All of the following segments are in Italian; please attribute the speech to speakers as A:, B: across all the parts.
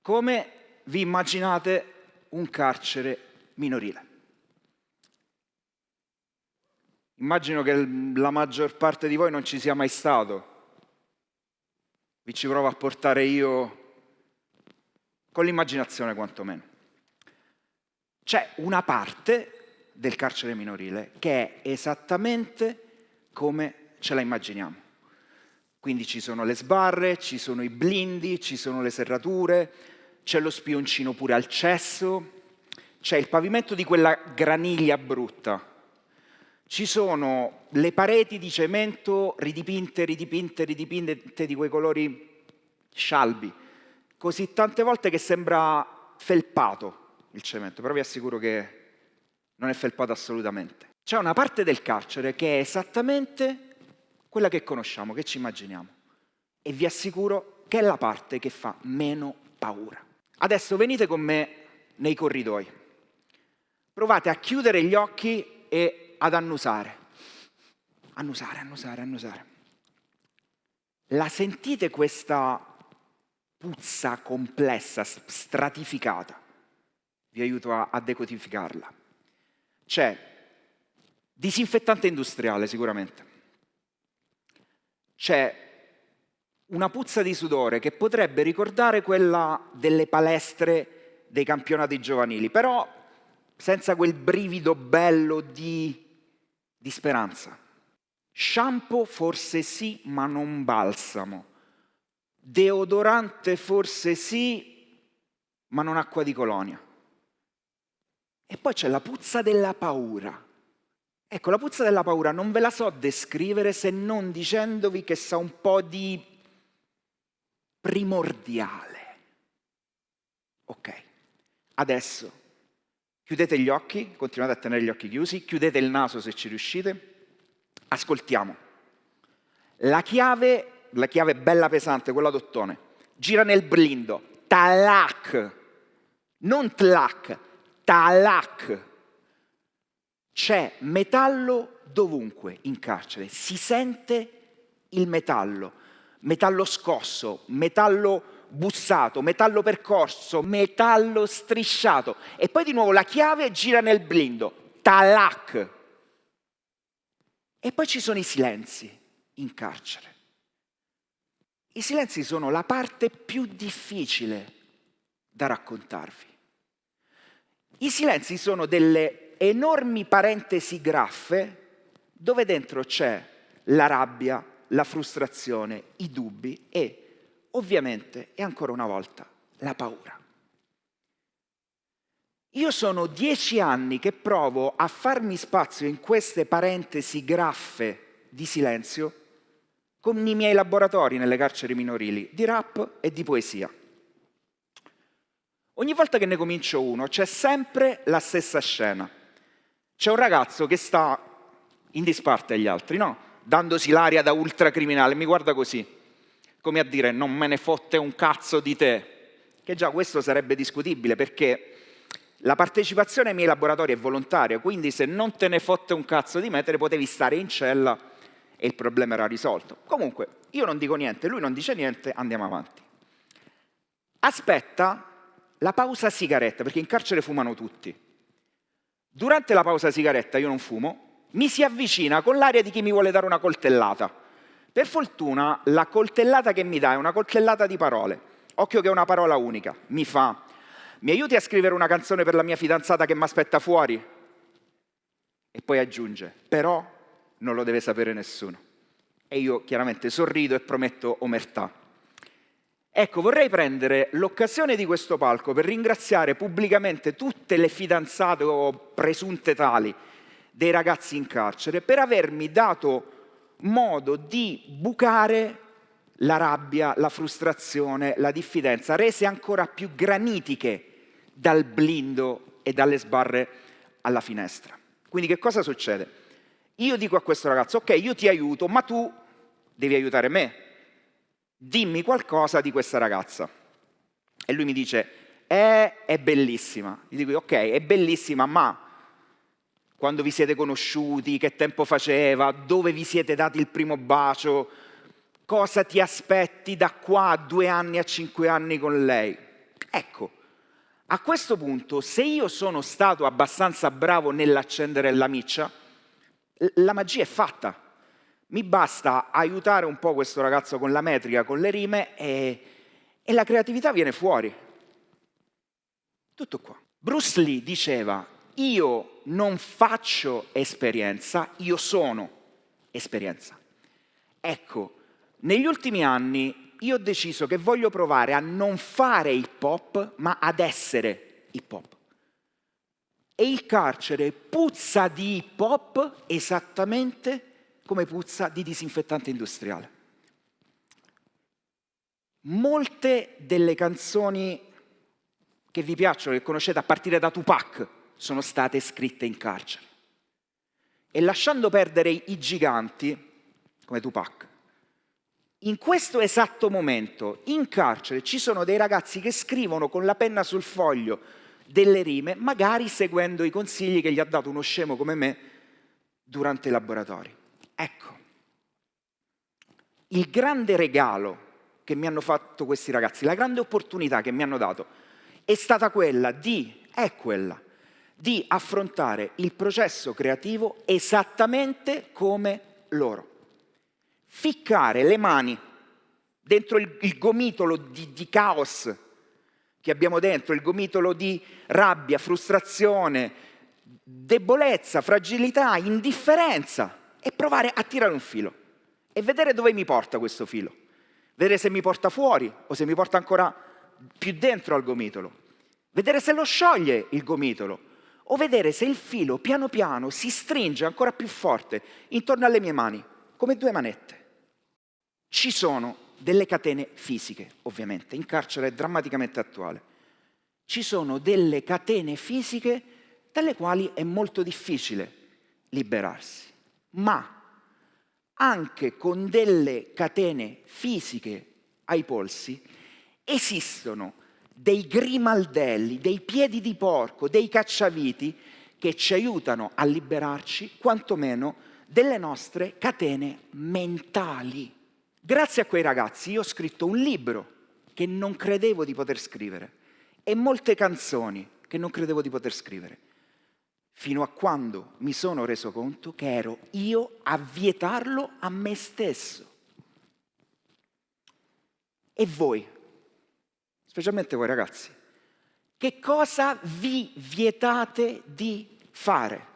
A: Come vi immaginate un carcere minorile? Immagino che la maggior parte di voi non ci sia mai stato. Vi ci provo a portare io con l'immaginazione quantomeno. C'è una parte del carcere minorile che è esattamente come ce la immaginiamo. Quindi ci sono le sbarre, ci sono i blindi, ci sono le serrature, c'è lo spioncino pure al cesso, c'è il pavimento di quella graniglia brutta, ci sono le pareti di cemento ridipinte di quei colori scialbi, così tante volte che sembra felpato il cemento, però vi assicuro che non è felpato assolutamente. C'è una parte del carcere che è esattamente quella che conosciamo, che ci immaginiamo, e vi assicuro che è la parte che fa meno paura. Adesso venite con me nei corridoi, provate a chiudere gli occhi e ad annusare. La sentite questa puzza complessa, stratificata? Vi aiuto a decodificarla. C'è disinfettante industriale sicuramente. C'è una puzza di sudore che potrebbe ricordare quella delle palestre dei campionati giovanili, però senza quel brivido bello di speranza. Shampoo forse sì, ma non balsamo. Deodorante forse sì, ma non acqua di colonia. E poi c'è la puzza della paura. Ecco, la puzza della paura non ve la so descrivere se non dicendovi che sa un po' di primordiale. Ok, adesso chiudete gli occhi, continuate a tenere gli occhi chiusi, chiudete il naso se ci riuscite, ascoltiamo. La chiave bella pesante, quella d'ottone, gira nel blindo, talac, non tlac, talac. C'è metallo dovunque in carcere, si sente il metallo scosso, metallo bussato, metallo percorso, metallo strisciato. E poi di nuovo la chiave gira nel blindo, talac. E poi ci sono i silenzi in carcere. I silenzi sono la parte più difficile da raccontarvi. I silenzi sono delle enormi parentesi graffe dove dentro c'è la rabbia, la frustrazione, i dubbi e ovviamente, e ancora una volta, la paura. Io sono 10 anni che provo a farmi spazio in queste parentesi graffe di silenzio con i miei laboratori nelle carceri minorili di rap e di poesia. Ogni volta che ne comincio uno c'è sempre la stessa scena. C'è un ragazzo che sta in disparte agli altri, no? Dandosi l'aria da ultracriminale, mi guarda così, come a dire non me ne fotte un cazzo di te, che già questo sarebbe discutibile perché la partecipazione ai miei laboratori è volontaria, quindi se non te ne fotte un cazzo di me te ne potevi stare in cella e il problema era risolto. Comunque, io non dico niente, lui non dice niente, andiamo avanti. Aspetta la pausa sigaretta, perché in carcere fumano tutti. Durante la pausa sigaretta, io non fumo, mi si avvicina con l'aria di chi mi vuole dare una coltellata. Per fortuna, la coltellata che mi dà è una coltellata di parole. Occhio che è una parola unica. Mi fa: mi aiuti a scrivere una canzone per la mia fidanzata che mi aspetta fuori? E poi aggiunge: però non lo deve sapere nessuno. E io chiaramente sorrido e prometto omertà. Ecco, vorrei prendere l'occasione di questo palco per ringraziare pubblicamente tutte le fidanzate o presunte tali dei ragazzi in carcere per avermi dato modo di bucare la rabbia, la frustrazione, la diffidenza, rese ancora più granitiche dal blindo e dalle sbarre alla finestra. Quindi che cosa succede? Io dico a questo ragazzo: ok, io ti aiuto, ma tu devi aiutare me. Dimmi qualcosa di questa ragazza. E lui mi dice: è bellissima. Gli dico: ok, è bellissima, ma quando vi siete conosciuti, che tempo faceva, dove vi siete dati il primo bacio, cosa ti aspetti da qua a 2 anni, a 5 anni con lei? Ecco, a questo punto, se io sono stato abbastanza bravo nell'accendere la miccia, la magia è fatta. Mi basta aiutare un po' questo ragazzo con la metrica, con le rime e la creatività viene fuori. Tutto qua. Bruce Lee diceva: io non faccio esperienza, io sono esperienza. Ecco, negli ultimi anni io ho deciso che voglio provare a non fare hip hop, ma ad essere hip hop. E il carcere puzza di hip hop esattamente come puzza di disinfettante industriale. Molte delle canzoni che vi piacciono, che conoscete a partire da Tupac, sono state scritte in carcere. E lasciando perdere i giganti, come Tupac, in questo esatto momento, in carcere, ci sono dei ragazzi che scrivono con la penna sul foglio delle rime, magari seguendo i consigli che gli ha dato uno scemo come me durante i laboratori. Ecco, il grande regalo che mi hanno fatto questi ragazzi, la grande opportunità che mi hanno dato, è stata quella di affrontare il processo creativo esattamente come loro. Ficcare le mani dentro il gomitolo di caos che abbiamo dentro, il gomitolo di rabbia, frustrazione, debolezza, fragilità, indifferenza e provare a tirare un filo e vedere dove mi porta questo filo. Vedere se mi porta fuori o se mi porta ancora più dentro al gomitolo. Vedere se lo scioglie il gomitolo o vedere se il filo piano piano si stringe ancora più forte intorno alle mie mani, come due manette. Ci sono delle catene fisiche, ovviamente, in carcere è drammaticamente attuale. Ci sono delle catene fisiche dalle quali è molto difficile liberarsi, ma anche con delle catene fisiche ai polsi esistono dei grimaldelli, dei piedi di porco, dei cacciaviti che ci aiutano a liberarci quantomeno delle nostre catene mentali. Grazie a quei ragazzi io ho scritto un libro che non credevo di poter scrivere e molte canzoni che non credevo di poter scrivere, fino a quando mi sono reso conto che ero io a vietarlo a me stesso. E voi, specialmente voi ragazzi, che cosa vi vietate di fare?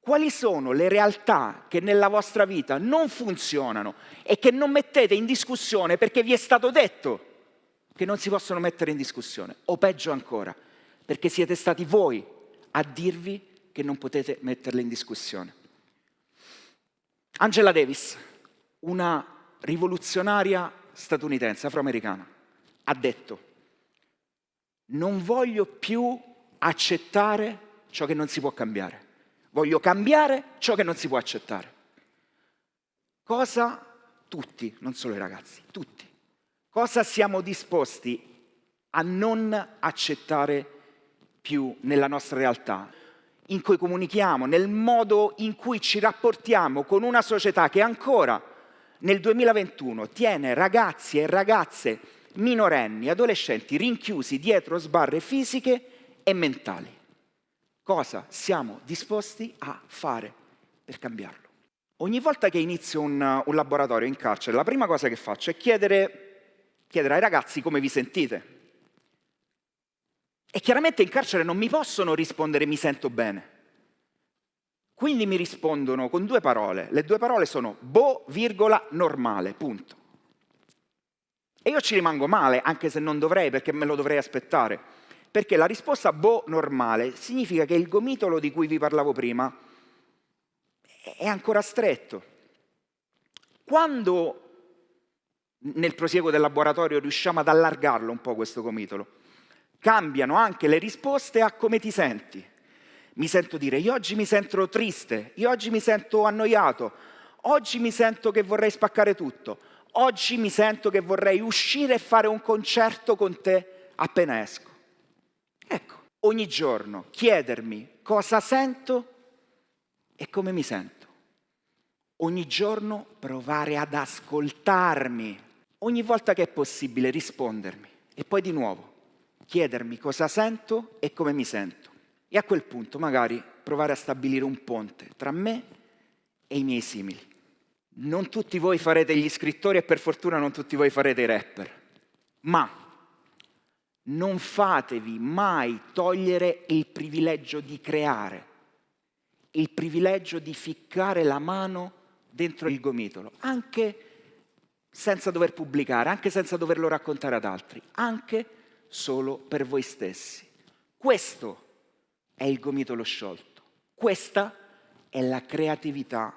A: Quali sono le realtà che nella vostra vita non funzionano e che non mettete in discussione perché vi è stato detto che non si possono mettere in discussione? O peggio ancora, perché siete stati voi a dirvi che non potete metterle in discussione. Angela Davis, una rivoluzionaria statunitense, afroamericana, ha detto: non voglio più accettare ciò che non si può cambiare. Voglio cambiare ciò che non si può accettare. Cosa tutti, non solo i ragazzi, tutti, cosa siamo disposti a non accettare più nella nostra realtà, in cui comunichiamo, nel modo in cui ci rapportiamo con una società che ancora nel 2021 tiene ragazzi e ragazze minorenni, adolescenti rinchiusi dietro sbarre fisiche e mentali? Cosa siamo disposti a fare per cambiarlo? Ogni volta che inizio un laboratorio in carcere, la prima cosa che faccio è chiedere ai ragazzi come vi sentite. E chiaramente in carcere non mi possono rispondere mi sento bene. Quindi mi rispondono con due parole. Le due parole sono boh, virgola, normale, punto. E io ci rimango male, anche se non dovrei, perché me lo dovrei aspettare. Perché la risposta boh normale significa che il gomitolo di cui vi parlavo prima è ancora stretto. Quando nel prosieguo del laboratorio riusciamo ad allargarlo un po' questo gomitolo, cambiano anche le risposte a come ti senti. Mi sento dire, io oggi mi sento triste, io oggi mi sento annoiato, oggi mi sento che vorrei spaccare tutto, oggi mi sento che vorrei uscire e fare un concerto con te appena esco. Ecco, ogni giorno chiedermi cosa sento e come mi sento. Ogni giorno provare ad ascoltarmi. Ogni volta che è possibile rispondermi. E poi di nuovo, chiedermi cosa sento e come mi sento. E a quel punto magari provare a stabilire un ponte tra me e i miei simili. Non tutti voi farete gli scrittori e per fortuna non tutti voi farete i rapper, ma non fatevi mai togliere il privilegio di creare, il privilegio di ficcare la mano dentro il gomitolo, anche senza dover pubblicare, anche senza doverlo raccontare ad altri, anche solo per voi stessi. Questo è il gomitolo sciolto, questa è la creatività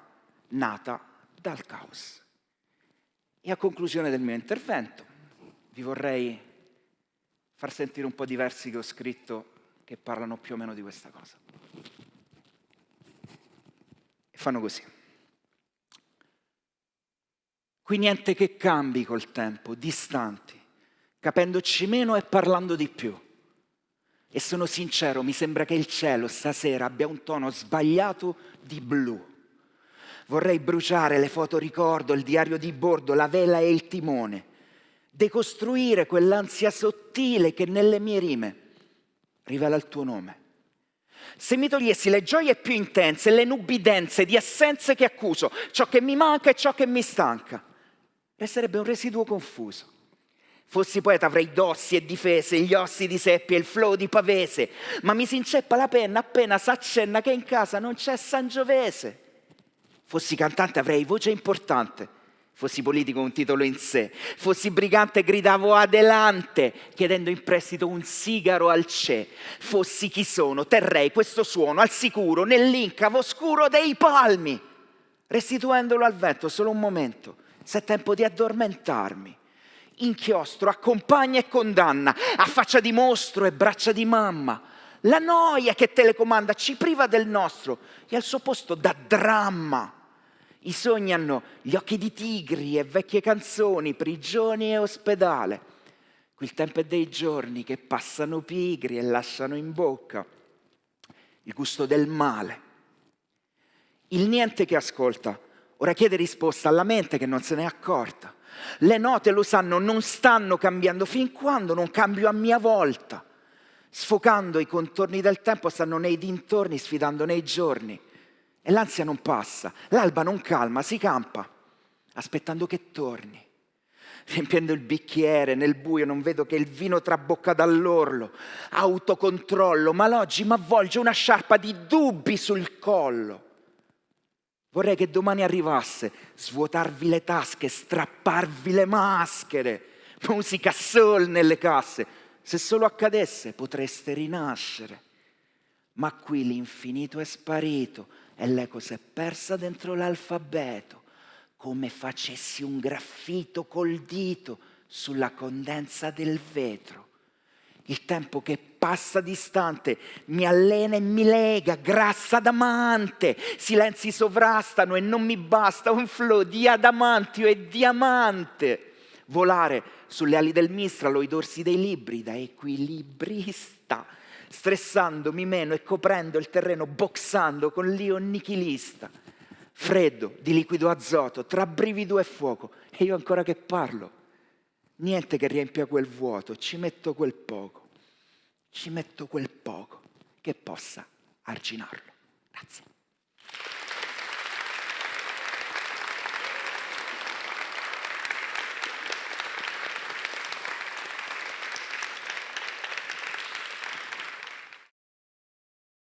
A: nata dal caos. E a conclusione del mio intervento vi vorrei far sentire un po' di versi che ho scritto che parlano più o meno di questa cosa. E fanno così. Qui niente che cambi col tempo, distanti, capendoci meno e parlando di più. E sono sincero, mi sembra che il cielo stasera abbia un tono sbagliato di blu. Vorrei bruciare le foto ricordo, il diario di bordo, la vela e il timone. Decostruire quell'ansia sottile che nelle mie rime rivela il tuo nome. Se mi togliessi le gioie più intense, le nubbidenze di assenze che accuso, ciò che mi manca e ciò che mi stanca, resterebbe un residuo confuso. Fossi poeta avrei dossi e difese, gli ossi di seppia e il flow di Pavese, ma mi si inceppa la penna appena s'accenna che in casa non c'è Sangiovese. Fossi cantante avrei voce importante, fossi politico un titolo in sé, fossi brigante gridavo adelante, chiedendo in prestito un sigaro al CE. Fossi chi sono, terrei questo suono al sicuro nell'incavo oscuro dei palmi, restituendolo al vento solo un momento, se è tempo di addormentarmi. Inchiostro, accompagna e condanna, a faccia di mostro e braccia di mamma. La noia che telecomanda ci priva del nostro e al suo posto dà dramma. I sogni hanno gli occhi di tigri e vecchie canzoni, prigioni e ospedale. Qui il tempo è dei giorni che passano pigri e lasciano in bocca il gusto del male. Il niente che ascolta ora chiede risposta alla mente che non se n'è accorta. Le note, lo sanno, non stanno cambiando fin quando non cambio a mia volta. Sfocando i contorni del tempo stanno nei dintorni, sfidando nei giorni. E l'ansia non passa, l'alba non calma, si campa, aspettando che torni. Riempiendo il bicchiere nel buio non vedo che il vino trabocca dall'orlo. Autocontrollo, ma l'oggi m'avvolge una sciarpa di dubbi sul collo. Vorrei che domani arrivasse, svuotarvi le tasche, strapparvi le maschere, musica soul nelle casse. Se solo accadesse potreste rinascere. Ma qui l'infinito è sparito e l'eco si è persa dentro l'alfabeto, come facessi un graffito col dito sulla condensa del vetro. Il tempo che passa distante mi allena e mi lega, grassa adamante. Silenzi sovrastano e non mi basta un flow di adamantio e diamante. Volare sulle ali del Mistral o i dorsi dei libri da equilibrista, stressandomi meno e coprendo il terreno, boxando con l'io nichilista. Freddo di liquido azoto, tra brivido e fuoco, e io ancora che parlo. Niente che riempia quel vuoto, ci metto quel poco che possa arginarlo. Grazie.